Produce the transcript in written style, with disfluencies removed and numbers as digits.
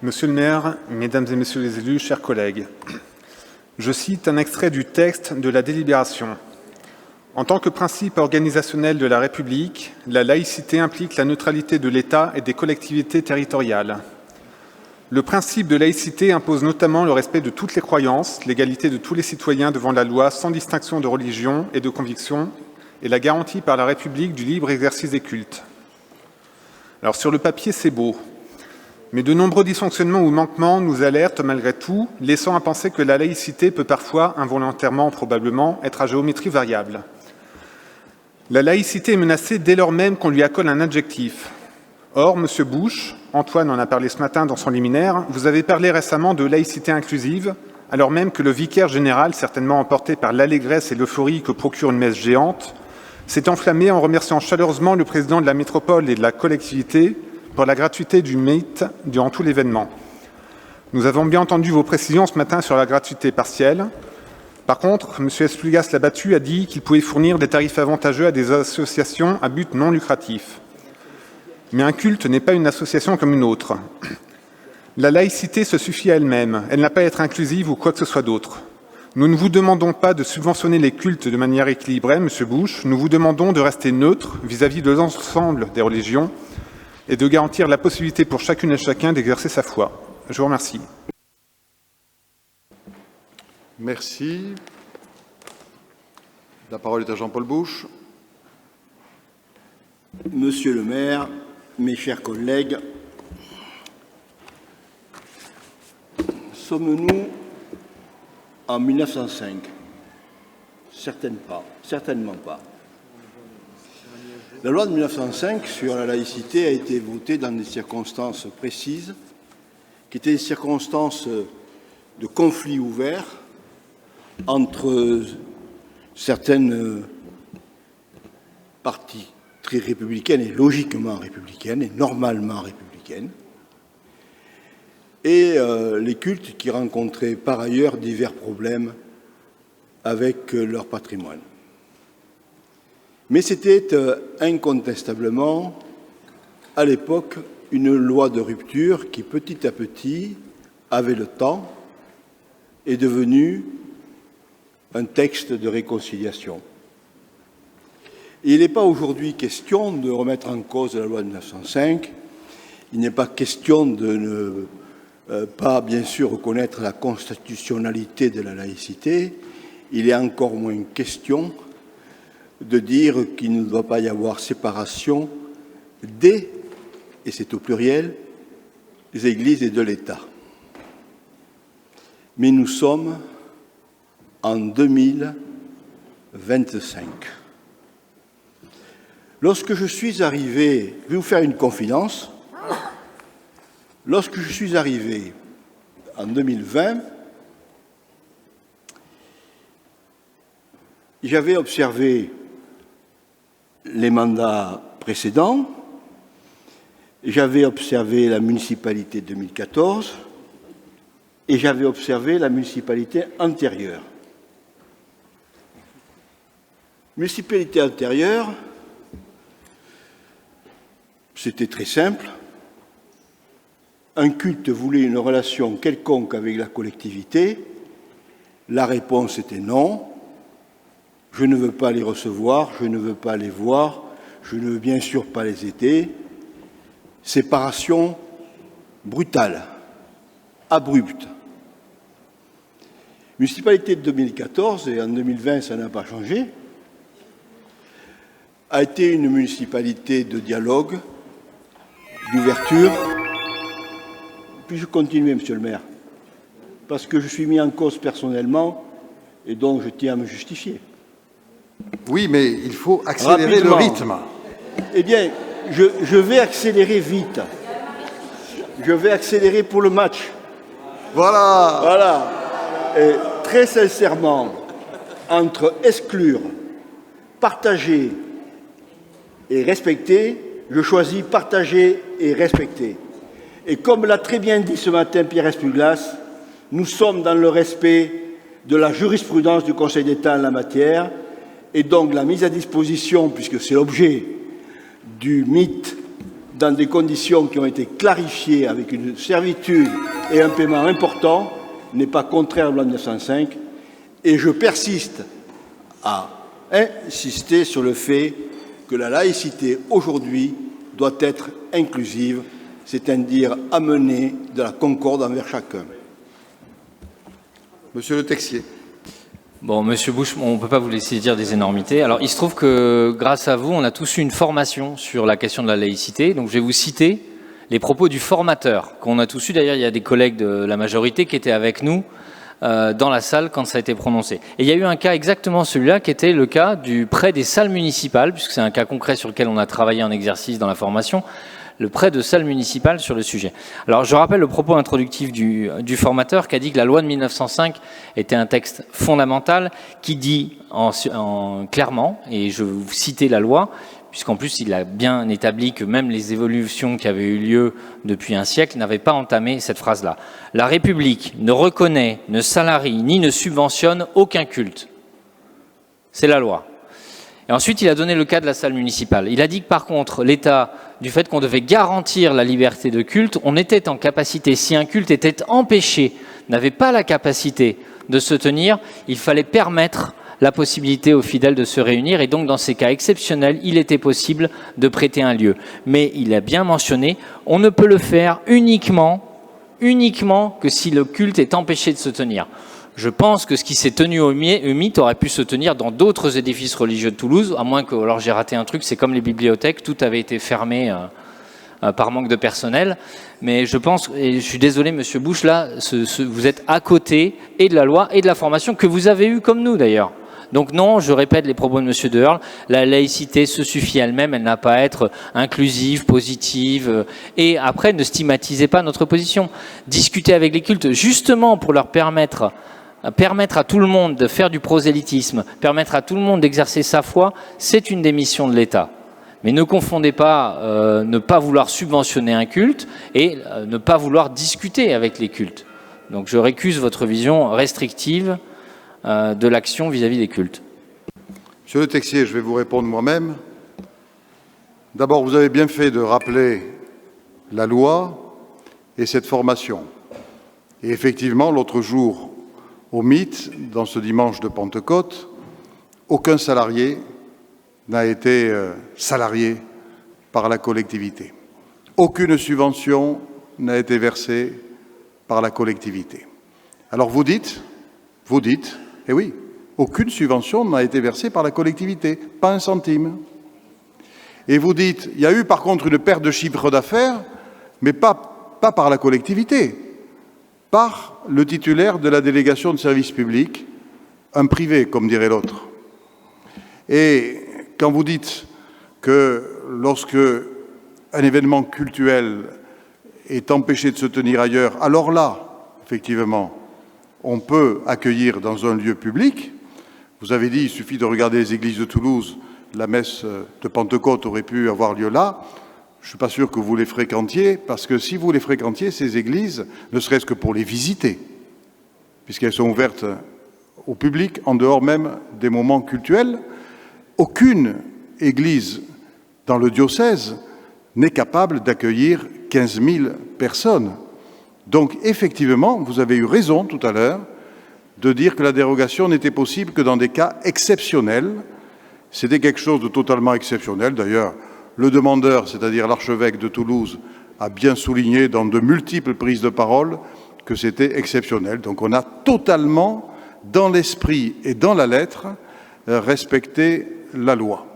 Monsieur le maire, mesdames et messieurs les élus, chers collègues, je cite un extrait du texte de la délibération. En tant que principe organisationnel de la République, la laïcité implique la neutralité de l'État et des collectivités territoriales. Le principe de laïcité impose notamment le respect de toutes les croyances, l'égalité de tous les citoyens devant la loi sans distinction de religion et de conviction, et la garantie par la République du libre exercice des cultes. Alors sur le papier, c'est beau. Mais de nombreux dysfonctionnements ou manquements nous alertent malgré tout, laissant à penser que la laïcité peut parfois, involontairement probablement, être à géométrie variable. La laïcité est menacée dès lors même qu'on lui accole un adjectif. Or, M. Bush, Antoine en a parlé ce matin dans son liminaire, vous avez parlé récemment de laïcité inclusive, alors même que le vicaire général, certainement emporté par l'allégresse et l'euphorie que procure une messe géante, s'est enflammé en remerciant chaleureusement le président de la métropole et de la collectivité pour la gratuité du MIT durant tout l'événement. Nous avons bien entendu vos précisions ce matin sur la gratuité partielle. Par contre, M. Esplugas-Labattu a dit qu'il pouvait fournir des tarifs avantageux à des associations à but non lucratif. Mais un culte n'est pas une association comme une autre. La laïcité se suffit à elle-même, elle n'a pas à être inclusive ou quoi que ce soit d'autre. Nous ne vous demandons pas de subventionner les cultes de manière équilibrée, M. Bush, nous vous demandons de rester neutre vis-à-vis de l'ensemble des religions et de garantir la possibilité pour chacune et chacun d'exercer sa foi. Je vous remercie. Merci. La parole est à Jean-Paul Bouche. Monsieur le maire, mes chers collègues, sommes-nous en 1905? Certainement pas. La loi de 1905 sur la laïcité a été votée dans des circonstances précises, qui étaient des circonstances de conflits ouverts entre certaines parties très républicaines et logiquement républicaines et normalement républicaines, et les cultes qui rencontraient par ailleurs divers problèmes avec leur patrimoine. Mais c'était incontestablement, à l'époque, une loi de rupture qui, petit à petit, avec le temps, est devenue un texte de réconciliation. Et il n'est pas aujourd'hui question de remettre en cause la loi de 1905, il n'est pas question de ne pas, bien sûr, reconnaître la constitutionnalité de la laïcité, il est encore moins question de dire qu'il ne doit pas y avoir séparation des, et c'est au pluriel, des églises et de l'État. Mais nous sommes en 2025. Lorsque je suis arrivé, je vais vous faire une confidence, lorsque je suis arrivé en 2020, j'avais observé les mandats précédents, j'avais observé la municipalité 2014 et j'avais observé la municipalité antérieure. Municipalité antérieure, c'était très simple. Un culte voulait une relation quelconque avec la collectivité. La réponse était non. Je ne veux pas les recevoir, je ne veux pas les voir, je ne veux bien sûr pas les aider. Séparation brutale, abrupte. Municipalité de 2014, et en 2020 ça n'a pas changé, a été une municipalité de dialogue, d'ouverture. Puis-je continuer, monsieur le maire, parce que je suis mis en cause personnellement et donc je tiens à me justifier. Oui, mais il faut accélérer le rythme. Eh bien, je vais accélérer vite. Je vais accélérer pour le match. Voilà. Voilà. Et très sincèrement, entre exclure, partager et respecter, je choisis partager et respecter. Et comme l'a très bien dit ce matin Pierre Esplugas, nous sommes dans le respect de la jurisprudence du Conseil d'État en la matière, et donc la mise à disposition, puisque c'est l'objet du mythe dans des conditions qui ont été clarifiées avec une servitude et un paiement important, n'est pas contraire à la loi de 1905. Et je persiste à insister sur le fait que la laïcité aujourd'hui doit être inclusive, c'est-à-dire amener de la concorde envers chacun. Monsieur Le Texier. Bon, Monsieur Bush, on ne peut pas vous laisser dire des énormités. Alors, il se trouve que, grâce à vous, on a tous eu une formation sur la question de la laïcité. Donc, je vais vous citer les propos du formateur, qu'on a tous eu. D'ailleurs, il y a des collègues de la majorité qui étaient avec nous dans la salle quand ça a été prononcé. Et il y a eu un cas exactement celui-là, qui était le cas du prêt des salles municipales, puisque c'est un cas concret sur lequel on a travaillé en exercice dans la formation, le prêt de salles municipales sur le sujet. Alors, je rappelle le propos introductif du formateur qui a dit que la loi de 1905 était un texte fondamental qui dit clairement, et je vais vous citer la loi, puisqu'en plus il a bien établi que même les évolutions qui avaient eu lieu depuis un siècle n'avaient pas entamé cette phrase-là. La République ne reconnaît, ne salarie, ni ne subventionne aucun culte. C'est la loi. Et ensuite, il a donné le cas de la salle municipale. Il a dit que par contre, l'État, du fait qu'on devait garantir la liberté de culte, on était en capacité, si un culte était empêché, n'avait pas la capacité de se tenir, il fallait permettre la possibilité aux fidèles de se réunir, et donc dans ces cas exceptionnels, il était possible de prêter un lieu. Mais il a bien mentionné, on ne peut le faire uniquement que si le culte est empêché de se tenir. Je pense que ce qui s'est tenu au mythe aurait pu se tenir dans d'autres édifices religieux de Toulouse, à moins que, alors j'ai raté un truc, c'est comme les bibliothèques, tout avait été fermé par manque de personnel. Mais je pense, et je suis désolé Monsieur Bush, là, vous êtes à côté et de la loi et de la formation que vous avez eue comme nous d'ailleurs. Donc non, je répète les propos de Monsieur Deherle, la laïcité se suffit elle-même, elle n'a pas à être inclusive, positive, et après ne stigmatisez pas notre position. Discutez avec les cultes, justement pour leur permettre à tout le monde de faire du prosélytisme, permettre à tout le monde d'exercer sa foi, c'est une des missions de l'État. Mais ne confondez pas ne pas vouloir subventionner un culte et ne pas vouloir discuter avec les cultes. Donc je récuse votre vision restrictive de l'action vis-à-vis des cultes. Monsieur Le Texier, je vais vous répondre moi-même. D'abord, vous avez bien fait de rappeler la loi et cette formation. Et effectivement, l'autre jour, au mythe, dans ce dimanche de Pentecôte, aucun salarié n'a été salarié par la collectivité. Aucune subvention n'a été versée par la collectivité. Alors vous dites, eh oui, aucune subvention n'a été versée par la collectivité, pas un centime. Et vous dites, il y a eu par contre une perte de chiffre d'affaires, mais pas par la collectivité, par le titulaire de la délégation de service public, un privé, comme dirait l'autre. Et quand vous dites que lorsque un événement cultuel est empêché de se tenir ailleurs, alors là, effectivement, on peut accueillir dans un lieu public. Vous avez dit, il suffit de regarder les églises de Toulouse, la messe de Pentecôte aurait pu avoir lieu là. Je ne suis pas sûr que vous les fréquentiez, parce que si vous les fréquentiez, ces églises, ne serait-ce que pour les visiter, puisqu'elles sont ouvertes au public, en dehors même des moments cultuels, aucune église dans le diocèse n'est capable d'accueillir 15 000 personnes. Donc, effectivement, vous avez eu raison tout à l'heure de dire que la dérogation n'était possible que dans des cas exceptionnels. C'était quelque chose de totalement exceptionnel. D'ailleurs, le demandeur, c'est-à-dire l'archevêque de Toulouse, a bien souligné dans de multiples prises de parole que c'était exceptionnel. Donc, on a totalement, dans l'esprit et dans la lettre, respecté la loi.